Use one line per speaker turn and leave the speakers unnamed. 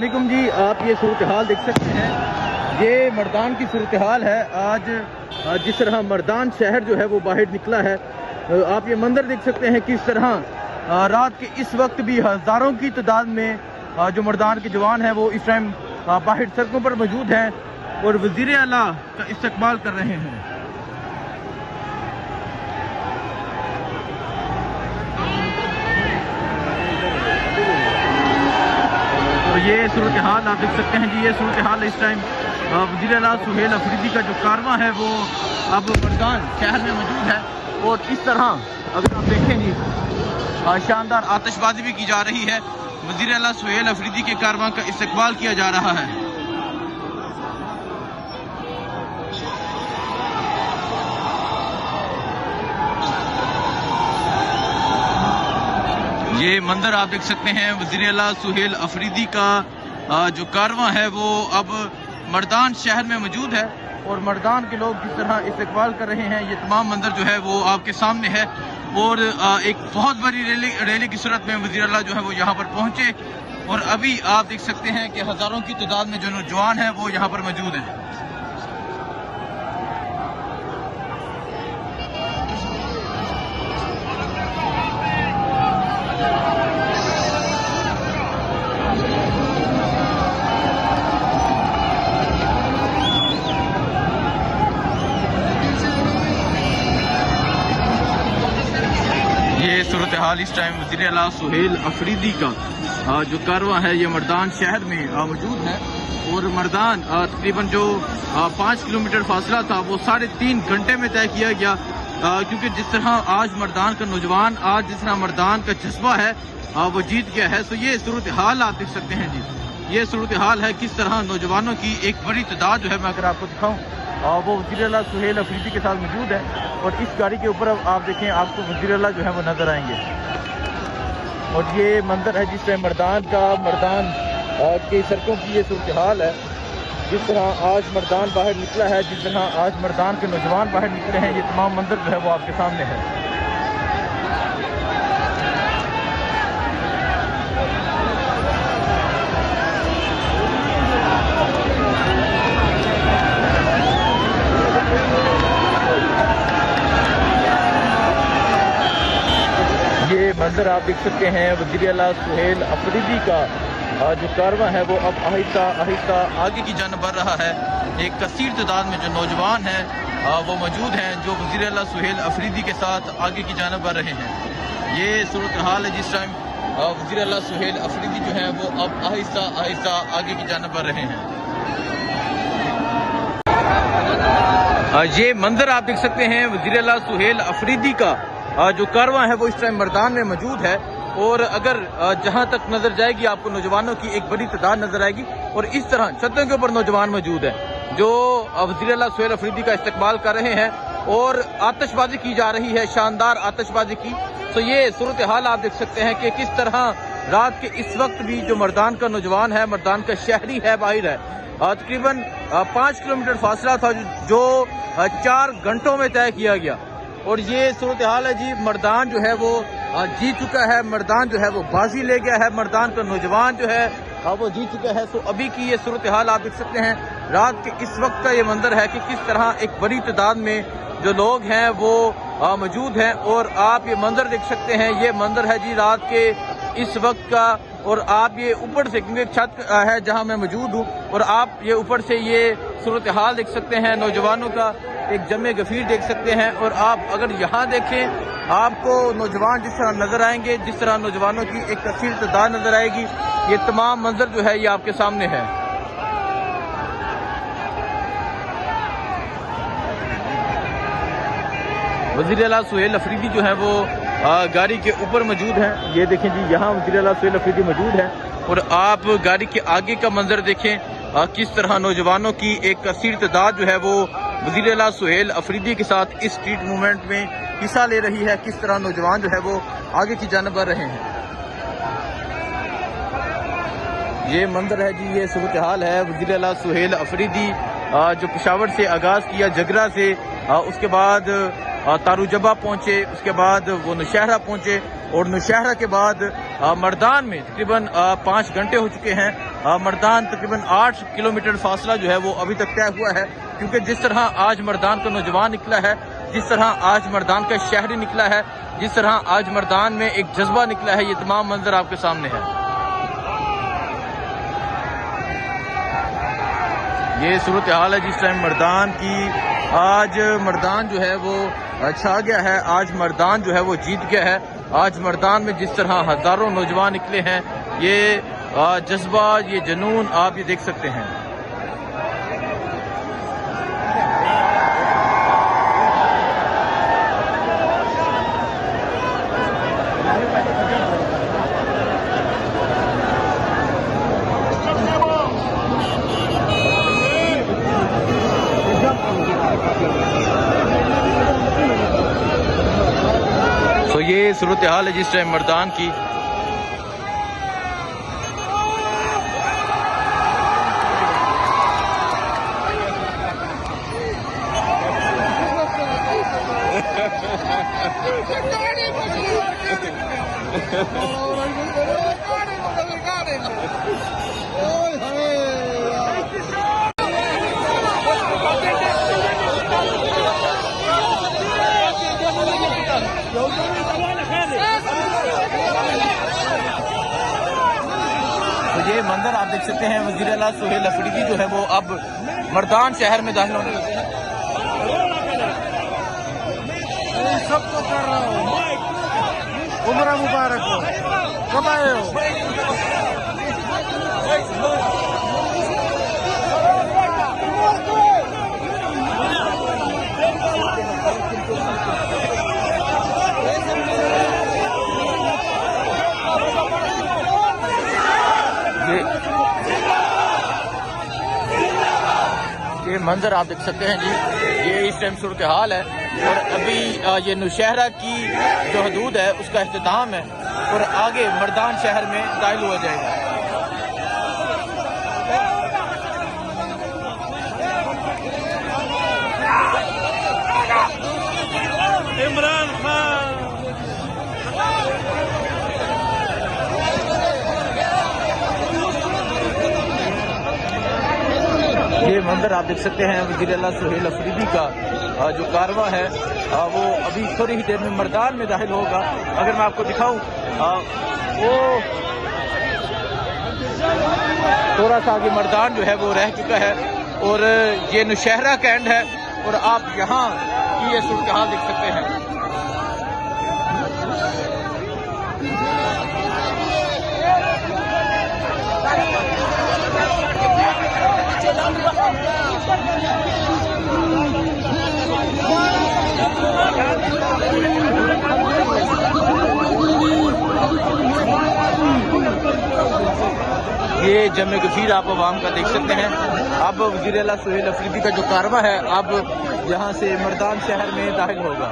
अस्सलामुअलैकुम जी। आप ये सूरत हाल देख सकते हैं, ये मर्दान की सूरत हाल है। आज जिस तरह मर्दान शहर जो है वो बाहर निकला है, आप ये मंजर देख सकते हैं किस तरह रात के इस वक्त भी हज़ारों की तादाद में जो मर्दान के जवान हैं वो इस टाइम बाहर सड़कों पर मौजूद हैं और वज़ीर आला का इस्तकबाल कर रहे हैं। तो ये सूरत हाल आप देख सकते हैं जी। ये सूरत हाल इस टाइम वज़ीर आला सुहेल अफरीदी का जो कारवां है वो अब मर्दान शहर में मौजूद है। और इस तरह अगर आप देखें जी, शानदार आतिशबाजी भी की जा रही है। वज़ीर आला सुहेल अफरीदी के कारवां का इस्तकबाल किया जा रहा है। ये मंजर आप देख सकते हैं, वज़ीर आला सुहेल अफरीदी का जो कारवां है वो अब मर्दान शहर में मौजूद है और मर्दान के लोग जिस तरह इस्तकबाल कर रहे हैं, ये तमाम मंजर जो है वो आपके सामने है। और एक बहुत बड़ी रैली की सूरत में वज़ीर आला जो है वो यहाँ पर पहुंचे और अभी आप देख सकते हैं कि हज़ारों की तादाद में जो नौजवान हैं वो यहाँ पर मौजूद हैं। ये सूरत हाल इस टाइम वज़ीर आला सुहेल अफरीदी का जो कारवां है ये मर्दान शहर में मौजूद है। और मर्दान तकरीबन जो 5 किलोमीटर फासला था वो 3.5 घंटे में तय किया गया, क्योंकि जिस तरह आज मर्दान का नौजवान, आज जिस तरह मर्दान का जज्बा है वो जीत गया है। तो ये सूरत हाल आप देख सकते हैं जी, ये सूरत हाल है किस तरह नौजवानों की एक बड़ी तादाद जो है, मैं अगर आपको दिखाऊँ वो वज़ीर आला सुहेल अफरीदी के साथ मौजूद है। और इस गाड़ी के ऊपर अब आप देखें, आपको वज़ीर आला जो है वो नजर आएंगे। और ये मंजर है जिस टाइम मर्दान की सड़कों की ये सूरत हाल है। जिस तरह आज मर्दान बाहर निकला है, जिस तरह आज मर्दान के नौजवान बाहर निकले हैं, ये तमाम मंजर जो है वो आपके सामने है। ये मंजर आप देख सकते हैं, वज़ीर आला सुहेल अफरीदी का जो कारवां है वो अब आहिस्ता आहिस्ता आगे की जानिब बढ़ रहा है। एक कसीर तादाद में जो नौजवान हैं वो मौजूद हैं जो वज़ीर आला सुहेल अफरीदी के साथ आगे की जानिब बढ़ रहे हैं। ये सूरत हाल है जिस टाइम वज़ीर आला सुहेल अफरीदी जो है वो अब आहिस्ता आहिस्ता आगे की जानिब बढ़ रहे हैं। ये मंजर आप देख सकते हैं, वज़ीर आला सुहेल अफरीदी का जो कारवां है वो इस टाइम मर्दान में मौजूद है। और अगर जहां तक नजर जाएगी आपको नौजवानों की एक बड़ी तादाद नजर आएगी। और इस तरह छतों के ऊपर नौजवान मौजूद है जो वज़ीर आला सुहेल अफरीदी का इस्तकबाल कर रहे हैं और आतिशबाजी की जा रही है, शानदार आतिशबाजी की। तो ये सूरत हाल आप देख सकते हैं कि किस तरह रात के इस वक्त भी जो मर्दान का नौजवान है, मर्दान का शहरी है, बाहर है। तकरीबन 5 किलोमीटर फासला था जो 4 घंटों में तय किया गया। और ये सूरत हाल है जी, मर्दान जो है वो जीत चुका है, मर्दान जो है वो बाजी ले गया है, मर्दान का नौजवान जो है वो जीत चुका है। तो अभी की ये सूरत हाल आप देख सकते हैं, रात के इस वक्त का ये मंजर है कि किस तरह एक बड़ी तादाद में जो लोग हैं वो मौजूद हैं। और आप ये मंजर देख सकते हैं, ये मंजर है जी रात के इस वक्त का। और आप ये ऊपर से, क्योंकि एक छत है जहां मैं मौजूद हूं, और आप ये ऊपर से ये सूरत हाल देख सकते हैं, नौजवानों का एक जमे गफीर देख सकते हैं। और आप अगर यहाँ देखें, आपको नौजवान जिस तरह नजर आएंगे, जिस तरह नौजवानों की एक कसीर तादाद नजर आएगी, ये तमाम मंजर जो है ये आपके सामने है। वज़ीर आला सुहेल अफरीदी जो है वो गाड़ी के ऊपर मौजूद हैं। ये देखें जी, यहाँ वज़ीर आला सुहेल अफरीदी मौजूद हैं। और आप गाड़ी के आगे का मंजर देखें, किस तरह नौजवानों की एक कसीर तादाद जो है वो वज़ीर आला सुहेल अफरीदी के साथ इस स्ट्रीट मूवमेंट में हिस्सा ले रही है। किस तरह नौजवान जो है वो आगे की जानिब बढ़ रहे हैं। ये मंजर है जी, ये सूरत हाल है। वज़ीर आला सुहेल अफरीदी जो पेशावर से आगाज़ किया, जगरा से, उसके बाद तारुजबा पहुंचे, उसके बाद वो नौशहरा पहुंचे और नौशहरा के बाद मर्दान में तकरीबन 5 घंटे हो चुके हैं। मर्दान तकरीबन 8 किलोमीटर फासला जो है वो अभी तक तय हुआ है, क्योंकि जिस तरह आज मर्दान का नौजवान निकला है, जिस तरह आज मर्दान का शहरी निकला है, जिस तरह आज मर्दान में एक जज्बा निकला है, ये तमाम मंजर आपके सामने है। ये सूरत हाल है जिस टाइम मर्दान की। आज मर्दान जो है वो छा गया है, आज मर्दान जो है वो जीत गया है। आज मर्दान में जिस तरह हजारों नौजवान निकले हैं, ये जज्बा, ये जुनून आप ये देख सकते हैं। तो ये सूरत हाल है जिस टाइम मर्दान की। तो ये मंजर आप देख सकते हैं, वज़ीर आला सुहेल अफरीदी जो है वो अब मर्दान शहर में दाखिल होने लगे हैं।
सबको कर रहा हूँ, उम्र मुबारक हो, कब आए हो?
ये मंजर आप देख सकते हैं जी, ये इस टाइम सूरत हाल है। और अभी ये नौशहरा की जो हदूद है उसका इख्तिताम है और आगे मर्दान शहर में दाखिल हुआ जाएगा।
इमरान खान
ये मंजर आप देख सकते हैं, वज़ीर आला सुहेल अफरीदी का जो कारवा है वो अभी थोड़ी ही देर में मर्दान में दाखिल होगा। अगर मैं आपको दिखाऊं, वो थोड़ा सा आगे मर्दान जो है वो रह चुका है और ये नौशहरा का एंड है और आप यहाँ की ये सूरत हाल देख सकते हैं। ये जमे गफीर आप अवाम का देख सकते हैं। अब वज़ीर आला सुहेल अफरीदी का जो कारवा है अब यहाँ से मर्दान शहर में दाखिल होगा।